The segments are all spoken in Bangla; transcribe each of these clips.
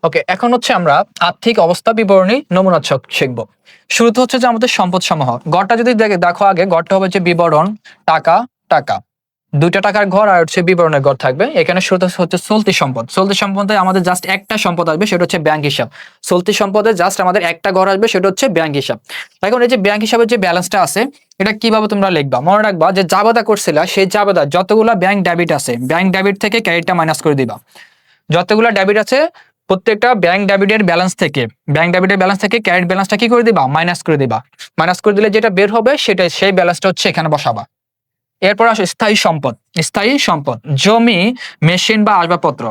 ওকে, এখন হচ্ছে আমরা আর্থিক অবস্থা বিবরণী নমুনা ছক শিখব। শুরুতে হচ্ছে যে আমাদের সম্পদ সমূহ, গড়টা যদি দেখো আগে গড়টা হবে যে বিবরণ টাকা টাকা, দুইটা টাকার ঘর আর হচ্ছে বিবরণের ঘর থাকবে। এখানে শুরুতে হচ্ছে চলতি সম্পদ, চলতি সম্পদে আমাদের জাস্ট একটা সম্পদ আসবে, সেটা হচ্ছে ব্যাংক হিসাব। চলতি সম্পদে জাস্ট আমাদের একটা ঘর আসবে, সেটা হচ্ছে ব্যাংক হিসাব। এখন এই যে ব্যাংক হিসাবের যে ব্যালেন্সটা আছে, এটা কিভাবে তোমরা লিখবা? মনে রাখবা যে জাবেদা করছিলা, সেই জাবেদা যতগুলা ব্যাংক ডেবিট আছে, ব্যাংক ডেবিট থেকে ক্রেডিটটা মাইনাস করে দিবা। যতগুলা ডেবিট আছে প্রত্যেকটা ব্যাংক ডেবিটের ব্যালেন্স থেকে, ব্যাংক ডেবিটের ব্যালেন্স থেকে ক্রেডিট ব্যালেন্সটা কি করে দিবা? মাইনাস করে দিবা। মাইনাস করে দিলে যেটা বের হবে সেটাই, সেই ব্যালেন্সটা হচ্ছে এখানে বসাবা। এরপর আসে স্থায়ী সম্পদ। স্থায়ী সম্পদ জমি, মেশিন বা আসবাবপত্র,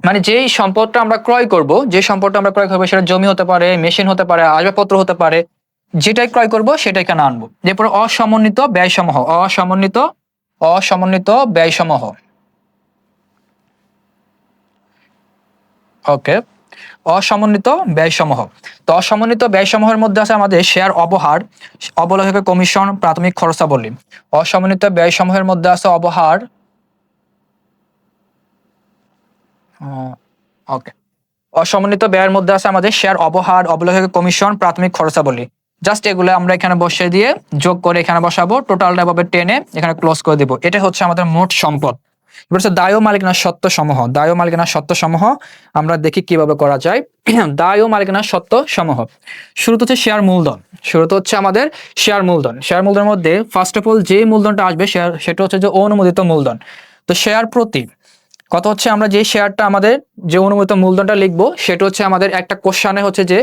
মানে যেই সম্পদটা আমরা ক্রয় করব, যে সম্পদটা আমরা ক্রয় করবো সেটা জমি হতে পারে, মেশিন হতে পারে, আসবাবপত্র হতে পারে, যেটাই ক্রয় করব সেটাই এখানে আনবো। এরপর অসমন্বিত ব্যয়সমূহ, অসমন্বিত ব্যয়সমূহ। ওকে, অসমন্বিত ব্যয়সমূহ। তো অসমন্বিত ব্যয়সমূহের মধ্যে আছে আমাদের শেয়ার অবহার, অবলেখকের কমিশন, প্রাথমিক খরচাবলী। অসমন্বিত ব্যয়সমূহের মধ্যে আছে অবহার, ওকে, অসমন্বিত ব্যয়ের মধ্যে আছে আমাদের শেয়ার অবহার, অবলেখকের কমিশন, প্রাথমিক খরচাবলী। জাস্ট এগুলো আমরা এখানে বসিয়ে দিয়ে যোগ করে এখানে বসাবো, টোটালটা ভাবে টেনে এখানে ক্লোজ করে দিব। এটা হচ্ছে আমাদের মোট সম্পদ। এবার হচ্ছে দায় ও মালিকানার সত্ত্ব সমূহ। দায় ও মালিকানার সত্ত্ব সমূহ আমরা দেখি কিভাবে করা যায়। দায় ও মালিকানার সত্ত্ব সমূহ, শুরুতে হচ্ছে শেয়ার মূলধন। শুরুতে হচ্ছে আমাদের শেয়ার মূলধন। শেয়ার মূলধনের মধ্যে ফার্স্ট অফ অল যে মূলধনটা আসবে সেটা হচ্ছে যে অনুমোদিত মূলধন। তো শেয়ার প্রতি কত হচ্ছে, আমরা যে শেয়ারটা আমাদের যে অনুমোদিত মূলধনটা লিখবো সেটা হচ্ছে আমাদের একটা কোশ্চেনে হচ্ছে যে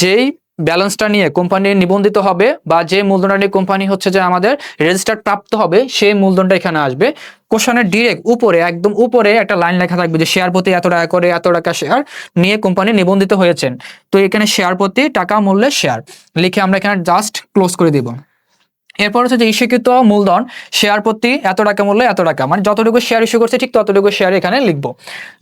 যেই ব্যালেন্সটা নিয়ে কোম্পানি নিবন্ধিত হবে বা যে মূলধনটা নিয়ে কোম্পানি হচ্ছে যে আমাদের রেজিস্টার প্রাপ্ত হবে, সেই মূলধনটা এখানে আসবে। কোশ্চেনের ডিরেক্ট উপরে, একদম উপরে একটা লাইন লেখা থাকবে যে শেয়ার প্রতি এত টাকা করে, এত টাকা শেয়ার নিয়ে কোম্পানি নিবন্ধিত হয়েছেন। তো এখানে শেয়ার প্রতি টাকা মূল্যের শেয়ার লিখে আমরা এখানে জাস্ট ক্লোজ করে দিব। এরপর হচ্ছে যে ইস্যুকৃত মূলধন, শেয়ার প্রতি এত টাকা মূল্য এত টাকা, মানে যতটুকু শেয়ার ইস্যু করছে ঠিক ততটুকু শেয়ার এখানে লিখবো।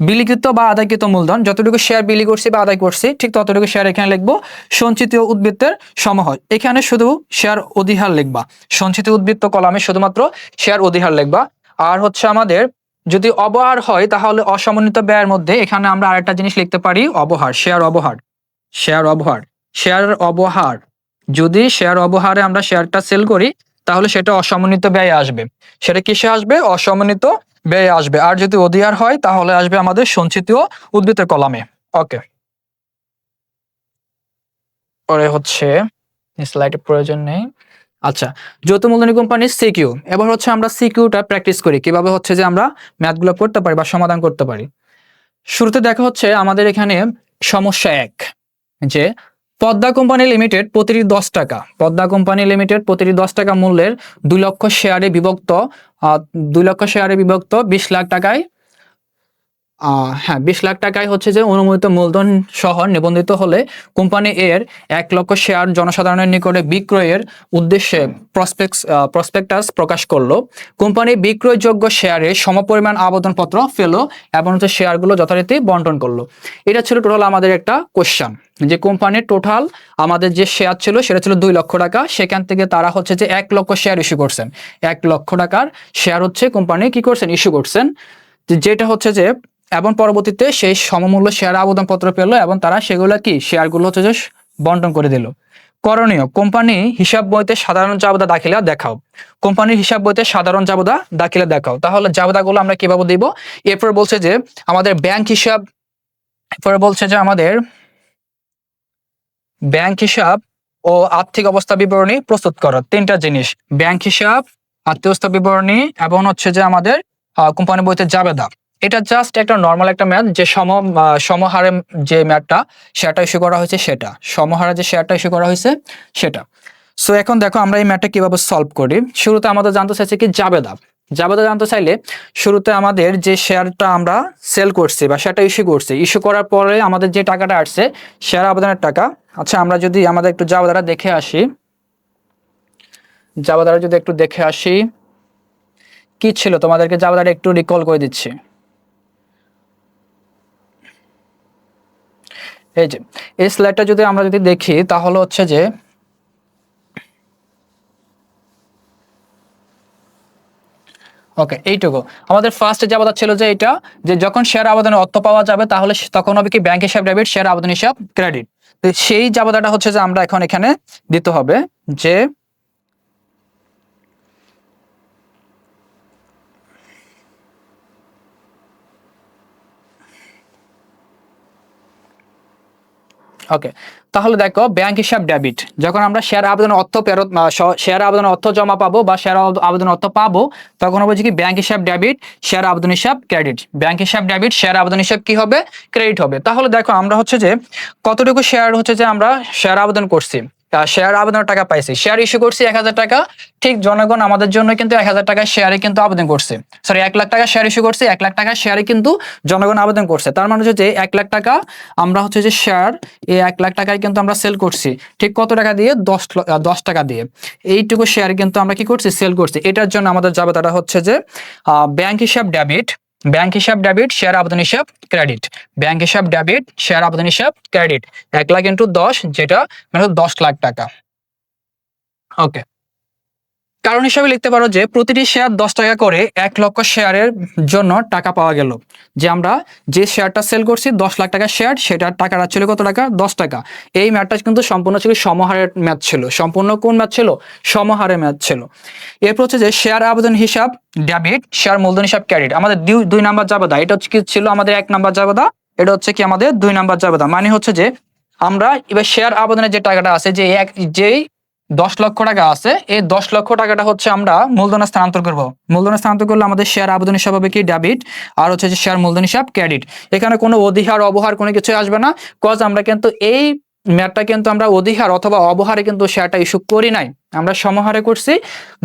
বিলিকৃত বা আদায়কৃত মূলধন, যতটুকু শেয়ার বিলি করছি বা আদায় করছি ঠিক ততটুকু শেয়ার এখানে লিখবো। সঞ্চিত উদ্বৃত্তের সমূহ, এখানে শুধু শেয়ার অধিহার লিখবা। সঞ্চিত উদ্বৃত্ত কলামে শুধুমাত্র শেয়ার অধিহার লিখবা। আর হচ্ছে আমাদের যদি অবহার হয় তাহলে অসমন্বিত ব্যয়ের মধ্যে এখানে আমরা আরেকটা জিনিস লিখতে পারি, অবহার, শেয়ার অবহার, শেয়ার অবহার, শেয়ার অবহার। যদি শেয়ার অবহারে আমরা শেয়ারটা সেল করি তাহলে সেটা অসমন্বিত ব্যয় আসবে। সেটা কিসে আসবে? অসমন্বিত ব্যয় আসবে। আর যদি অধিহার হয় তাহলে আসবে আমাদের সঞ্চিত উদ্বৃত্তের কলামে। ওকে, পরে হচ্ছে স্লাইডের প্রয়োজন নেই। আচ্ছা, যৌথ মূলধনী কোম্পানির সিকিউ। এবার হচ্ছে আমরা সিকিউটা প্র্যাকটিস করি কিভাবে হচ্ছে যে আমরা ম্যাথগুলো করতে পারি বা সমাধান করতে পারি। শুরুতে দেখা হচ্ছে আমাদের এখানে সমস্যা 1, যে পদ্মা কোম্পানি লিমিটেড প্রতিটি 10 টাকা, পদ্মা কোম্পানি লিমিটেড প্রতিটি 10 টাকা মূল্যের 2 লক্ষ শেয়ারে বিভক্ত, 2 লক্ষ শেয়ারে বিভক্ত 20 লাখ টাকায়, হ্যাঁ 20 লাখ টাকায় হচ্ছে যে অনুমোদিত মূলধন সহ নিবন্ধিত হলে কোম্পানি এর 1 লক্ষ শেয়ার জনসাধারণের নিকটে বিক্রয়ের উদ্দেশ্যে প্রসপেক্টাস প্রকাশ করলো। কোম্পানি বিক্রয়যোগ্য শেয়ারে সমপরিমাণ আবেদনপত্র পেলো এবং হচ্ছে শেয়ারগুলো যথারীতি বন্টন করলো। এটা ছিল টোটাল আমাদের একটা কোশ্চেন, যে কোম্পানির টোটাল আমাদের যে শেয়ার ছিল সেটা ছিল 2 লক্ষ টাকা, সেখান থেকে তারা হচ্ছে যে 1 লক্ষ শেয়ার ইস্যু করছেন। 1 লক্ষ টাকার শেয়ার হচ্ছে কোম্পানি কি করছেন? ইস্যু করছেন। যেটা হচ্ছে যে এবং পরবর্তীতে সেই সমমূল্য শেয়ার আবেদনপত্র পেল এবং তারা সেগুলো কি শেয়ারগুলো হচ্ছে যে বন্টন করে দিল। করণীয়, কোম্পানি হিসাব বইতে সাধারণ জাবেদা দাখিলা দেখাও। কোম্পানির হিসাব বইতে সাধারণ জাবেদা দাখিলা দেখাও। তাহলে জাবেদাগুলো আমরা কিভাবে দিব? এরপর বলছে যে আমাদের ব্যাংক হিসাব, এরপরে বলছে যে আমাদের ব্যাংক হিসাব ও আর্থিক অবস্থা বিবরণী প্রস্তুত করো। 3টা জিনিস, ব্যাংক হিসাব, আর্থিক অবস্থা বিবরণী এবং হচ্ছে যে আমাদের কোম্পানি বইতে জাবেদা। এটা জাস্ট একটা নর্মাল একটা ম্যাথ, যে সমহারে যে ম্যাথটা সেটা ইস্যু করা হয়েছে, সেটা সমহারে যে শেয়ারটা ইস্যু করা হয়েছে সেটা। সো এখন দেখো আমরা এই ম্যাথটা কিভাবে সলভ করি। শুরুতে আমাদের জানতে চাইছে কি জাবেদা। জাবেদা জানতে চাইলে শুরুতে আমাদের যে শেয়ারটা আমরা সেল করছি বা শেয়ারটা ইস্যু করছি, ইস্যু করার পরে আমাদের যে টাকাটা আসছে শেয়ার আবেদনের টাকা। আচ্ছা, আমরা যদি আমাদের একটু জাবেদাটা দেখে আসি, জাবেদাটা যদি একটু দেখে আসি কি ছিল, তোমাদেরকে জাবেদাটা একটু রিকল করে দিচ্ছি। এই যে এই স্লাইডটা যদি আমরা যদি দেখি তাহলে হচ্ছে যে ওকে, এইটুকু আমাদের ফার্স্ট জাবেদা ছিল যে এটা, যে যখন শেয়ার আবেদনের অর্থ পাওয়া যাবে তাহলে তখন হবে কি ব্যাংক হিসাব ডেবিট, শেয়ার আবেদন হিসাব ক্রেডিট। তো সেই জাবেদাটা হচ্ছে যে আমরা এখন এখানে দিতে হবে যে ওকে, তাহলে দেখো ব্যাংক হিসাব ডেবিট, যখন আমরা শেয়ার আবেদনের অর্থ ফেরত শেয়ার আবেদনের অর্থ জমা পাবো বা শেয়ার আবেদনের অর্থ পাবো, তখন হবে কি ব্যাংক হিসাব ডেবিট, শেয়ার আবেদন হিসাব ক্রেডিট। ব্যাংক হিসাব ডেবিট, শেয়ার আবেদন হিসাব কি হবে? ক্রেডিট হবে। তাহলে দেখো আমরা হচ্ছে যে কতটুকু শেয়ার হচ্ছে যে আমরা শেয়ার আবেদন করছি, শেয়ার আবেদনের টাকা পাইছি, শেয়ার ইস্যু করছি 1000 টাকা। ঠিক জনগণ আমাদের জন্য কিন্তু 1000 টাকা শেয়ারে কিন্তু আবেদন করছে, সরি 1 লাখ টাকা শেয়ার ইস্যু করছে, 1 লাখ টাকা শেয়ারে কিন্তু জনগণ আবেদন করছে। তার মানে হচ্ছে যে 1 লাখ টাকা আমরা হচ্ছে যে শেয়ার, এই 1 লাখ টাকায় কিন্তু আমরা সেল করছি। ঠিক কত টাকা দিয়ে? 10 টাকা দিয়ে। এইটুকু শেয়ার কিন্তু আমরা কি করছি? সেল করছি। এটার জন্য আমাদের জাবেদাটা হচ্ছে যে ব্যাংক হিসাব ডেবিট, ব্যাংক হিসাব ডেবিট, শেয়ার আবেদন হিসাব ক্রেডিট। ব্যাংক হিসাব ডেবিট, শেয়ার আবেদন হিসাব ক্রেডিট। 1 লাখ ইন্টু 10, যেটা মানে 10 লাখ টাকা। ওকে, কারণ হিসাবে লিখতে পারো যে প্রতিটি শেয়ার 10 টাকা করে 1 লক্ষ শেয়ারের জন্য টাকা পাওয়া গেল। যে আমরা যে শেয়ারটা সেল করছি 10 লাখ টাকা শেয়ার, সেটার টাকাটা ছিল কত টাকা? 10 টাকা। এই ম্যাথটা কিন্তু সম্পূর্ণ ছিল সমহারের ম্যাথ ছিল। সম্পূর্ণ কোন ম্যাথ ছিল? সমহারের ম্যাথ ছিল। এরপর হচ্ছে যে শেয়ার আবেদন হিসাব ডেবিট, শেয়ার মূলধন হিসাব ক্রেডিট। আমাদের 2 নাম্বার জাবেদা। এটা হচ্ছে কি ছিল? আমাদের 1 নাম্বার জাবেদা। এটা হচ্ছে কি আমাদের 2 নাম্বার জাবেদা। মানে হচ্ছে যে আমরা এবার শেয়ার আবেদনের যে টাকাটা আছে, যেই 10 লক্ষ টাকা আছে, এই 10 লক্ষ টাকাটা হচ্ছে আমরা মূলধনে স্থানান্তর করব। মূলধনে স্থানান্তর করলে আমাদের শেয়ার আবেদন হিসাব হবে কি? ডেবিট। আর হচ্ছে যে শেয়ার মূলধন হিসাব ক্রেডিট। এখানে কোনো অধিহার অবহার কোনো কিছু আসবে না, কজ আমরা কিন্তু এই ম্যাথটা কিন্তু আমরা অধিহার অথবা অবহারে কিন্তু শেয়ারটা ইস্যু করি নাই, আমরা সমহারে করছি।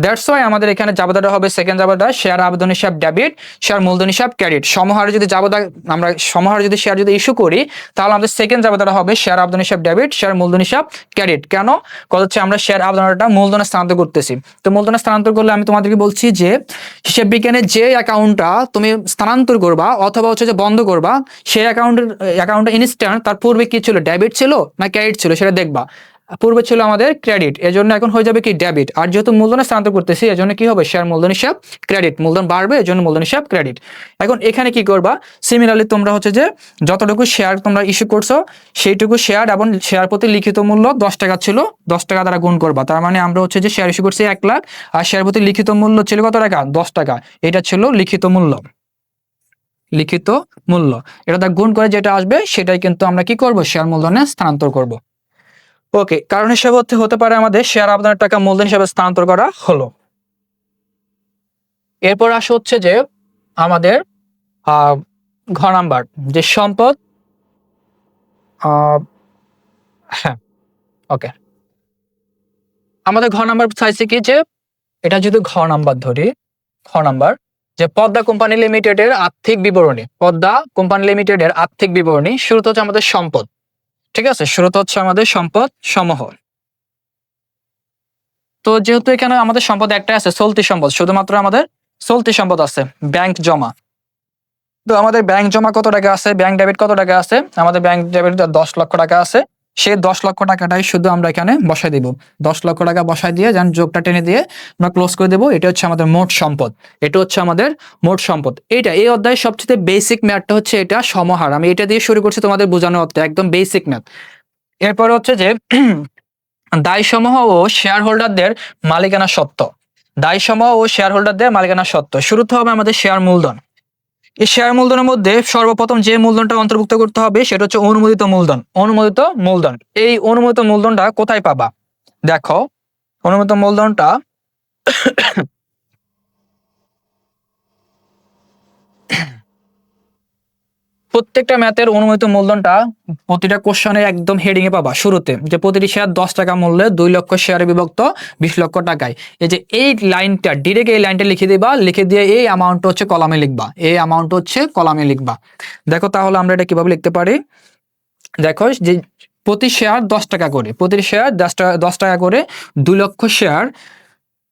দ্যাটস ওয়াই আমাদের এখানে জাবেদাটা হবে সেকেন্ড জাবেদা, শেয়ার আবেদন হিসাব ডেবিট, শেয়ার মূলধন হিসাব ক্রেডিট। সমহারে যদি জাবেদা আমরা সমহারে যদি শেয়ার যদি ইস্যু করি, তাহলে আমাদের সেকেন্ড জাবেদাটা হবে শেয়ার আবেদন হিসাব ডেবিট, শেয়ার মূলধন হিসাব ক্রেডিট। কেন? কথা হচ্ছে আমরা শেয়ার আবেদনটা মূলধনে স্থানান্তর করতেছি। তো মূলধনে স্থানান্তর করলে আমি তোমাদেরকে বলছি যে হিসাব বিজ্ঞানের যে অ্যাকাউন্টটা তুমি স্থানান্তর করবা অথবা হচ্ছে যে বন্ধ করবা, সেই অ্যাকাউন্টটা ইনস্ট্যান্ট তার পূর্বে কি ছিল? ডেবিট ছিল না ক্রেডিট ছিল? সেটা দেখবা। পূর্বে ছিল আমাদের ক্রেডিট, এজন্য এখন হয়ে যাবে কি? ডেবিট। আর যেহেতু মূলধনে স্থানান্তর করতেছি, এজন্য কি হবে? শেয়ার মূলধন হিসাব ক্রেডিট। মূলধন বাড়বে, এজন্য মূলধন হিসাব ক্রেডিট। এখন এখানে কি করবা? সিমিলারলি তোমরা হচ্ছে যে যতটুকু শেয়ার তোমরা ইস্যু করছো, সেইটুকু শেয়ার এবং শেয়ার প্রতি লিখিত মূল্য 10 টাকা ছিল, 10 টাকা দ্বারা গুণ করবা। তার মানে আমরা হচ্ছে যে শেয়ার ইস্যু করছি 1 লাখ, আর শেয়ার প্রতি লিখিত মূল্য ছিল কত টাকা? 10 টাকা। এটা ছিল লিখিত মূল্য। লিখিত মূল্য এটা দ্বারা গুণ করে যেটা আসবে, সেটাই কিন্তু আমরা কি করব? শেয়ার মূলধনে স্থানান্তর করব। ওকে, কারণ হিসাবে হতে পারে আমাদের শেয়ার আবেদনের টাকা মূলধন হিসাবে স্থানান্তর করা হলো। এরপর আসে হচ্ছে যে আমাদের ঘ নাম্বার, যে সম্পদ। হ্যাঁ, ওকে, আমাদের ঘ নাম্বার চাইছে কি? যে এটা যদি ঘ নাম্বার ধরি, ঘ নাম্বার যে পদ্মা কোম্পানি লিমিটেডের আর্থিক বিবরণী, পদ্মা কোম্পানি লিমিটেডের আর্থিক বিবরণী। শুরুতে হচ্ছে আমাদের সম্পদ, ঠিক আছে? শুরুতে হচ্ছে আমাদের সম্পদ সমূহ। তো যেহেতু এখানে আমাদের সম্পদ একটা আছে, চলতি সম্পদ, শুধুমাত্র আমাদের চলতি সম্পদ আছে, ব্যাংক জমা। তো আমাদের ব্যাংক জমা কত টাকা আছে? ব্যাংক ডেবিট কত টাকা আছে? আমাদের ব্যাংক ডেবিট 10 লক্ষ টাকা আছে। সেই 10 লক্ষ টাকাটাই শুধু আমরা এখানে বসাই দিব। 10 লক্ষ টাকা বসাই দিয়ে যেন যোগটা টেনে দিয়ে আমরা ক্লোজ করে দেবো। এটা হচ্ছে আমাদের মোট সম্পদ। এটা হচ্ছে আমাদের মোট সম্পদ। এই অধ্যায়ের সবচেয়ে বেসিক ম্যাথটা হচ্ছে এটা সমাহার। আমি এটা দিয়ে শুরু করছি তোমাদের বোঝানোর অর্থে, একদম বেসিক ম্যাথ। এরপর হচ্ছে যে দায়সমূহ ও শেয়ার হোল্ডারদের মালিকানা সত্ত্ব। দায়সমূহ ও শেয়ার হোল্ডারদের মালিকানা সত্ত্ব। শুরুতে হবে আমাদের শেয়ার মূলধন। এই শেয়ার মূলধনের মধ্যে সর্বপ্রথম যে মূলধনটা অন্তর্ভুক্ত করতে হবে, সেটা হচ্ছে অনুমোদিত মূলধন। অনুমোদিত মূলধন, এই অনুমোদিত মূলধনটা কোথায় পাবা? দেখো, অনুমোদিত মূলধনটা প্রত্যেকটা ম্যাথের অনুমোদিত মূলধনটা প্রতিটা কোশ্চেনে একদম হেডিং এ পাবা শুরুতে, যে প্রতিটি শেয়ার 10 টাকা মূল্যে 2 লক্ষ শেয়ারে বিভক্ত 20 লক্ষ টাকায়। এই যে এই লাইনটা, ডিরেক্ট এই লাইনটা লিখে দিবা, লিখে দিয়ে এই অ্যামাউন্ট হচ্ছে কলামে লিখবা, এই অ্যামাউন্ট হচ্ছে কলামে লিখবা। দেখো তাহলে আমরা এটা কিভাবে লিখতে পারি। দেখো যে প্রতি শেয়ার 10 টাকা করে, প্রতি শেয়ার 10 টাকা করে 2 লক্ষ শেয়ার,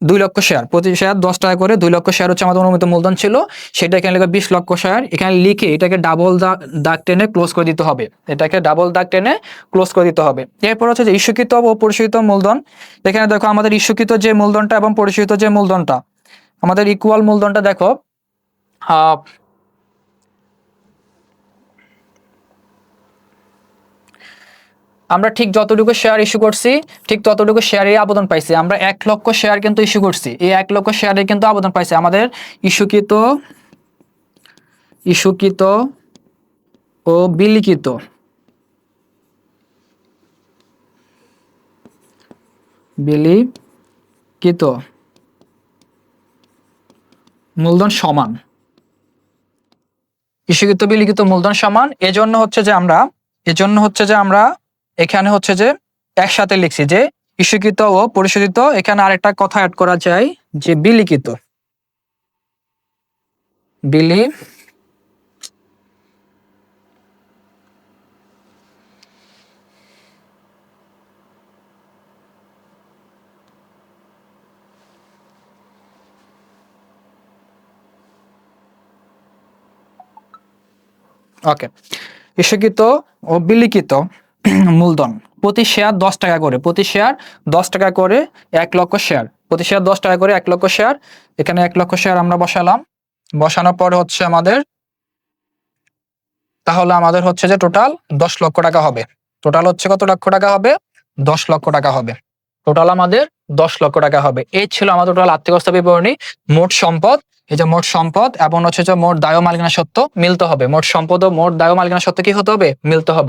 2 লক্ষ শেয়ার, প্রতি শেয়ার 10 টাকা করে 2 লক্ষ শেয়ার হচ্ছে আমাদের অনুমোদিত মূলধন ছিল। সেটা এখানে লিখে 20 লক্ষ শেয়ার, এখানে লিখে এটাকে ডাবল দাগ টেনে ক্লোজ করে দিতে হবে। এটাকে ডাবল দাগ টেনে ক্লোজ করে দিতে হবে। এরপর হচ্ছে যে ইস্যুকৃত ও পরিশোধিত মূলধন। এখানে দেখো আমাদের ইস্যুকৃত যে মূলধনটা এবং পরিশোধিত যে মূলধনটা, আমাদের ইকুয়াল মূলধনটা দেখো, আমরা ঠিক যতটুকু শেয়ার ইস্যু করছি ঠিক ততটুকু শেয়ারের আবেদন পাইছি। আমরা 1 লক্ষ শেয়ার কিন্তু ইস্যু করছি, এই 1 লক্ষ শেয়ারের কিন্তু আবেদন পাইছি। আমাদের ইস্যুকৃত ও বিলিখিত মূলধন সমান, ইস্যুকৃত বিলিখিত মূলধন সমান। এজন্য হচ্ছে যে আমরা এখানে হচ্ছে যে একসাথে লিখছি যে ইস্যুকৃত ও পরিশোধিত। এখানে আরেকটা কথা অ্যাড করা যায় যে বিলিখিত। ওকে, ইস্যুকৃত ও বিলিখিত মূলধন প্রতি শেয়ার 10 টাকা করে, প্রতি শেয়ার 10 টাকা করে 1 লক্ষ শেয়ার, প্রতি শেয়ার 10 টাকা করে 1 লক্ষ শেয়ার। এখানে 1 লক্ষ শেয়ার আমরা বসালাম, বসানোর পরে হচ্ছে তাহলে আমাদের হচ্ছে যে টোটাল 10 লক্ষ টাকা হবে। টোটাল হচ্ছে কত লক্ষ টাকা হবে? 10 লক্ষ টাকা হবে। টোটাল আমাদের 10 লক্ষ টাকা হবে। এই ছিল আমাদের টোটাল আর্থিক অবস্থা বিবরণী। মোট সম্পদ, এই যে মোট সম্পদ এবং হচ্ছে যে মোট দায় ও মালিকানা সত্ত্ব মিলতে হবে। মোট সম্পদ ও মোট দায় ও মালিকানা সত্ত্ব কি হতে হবে? মিলতে হবে।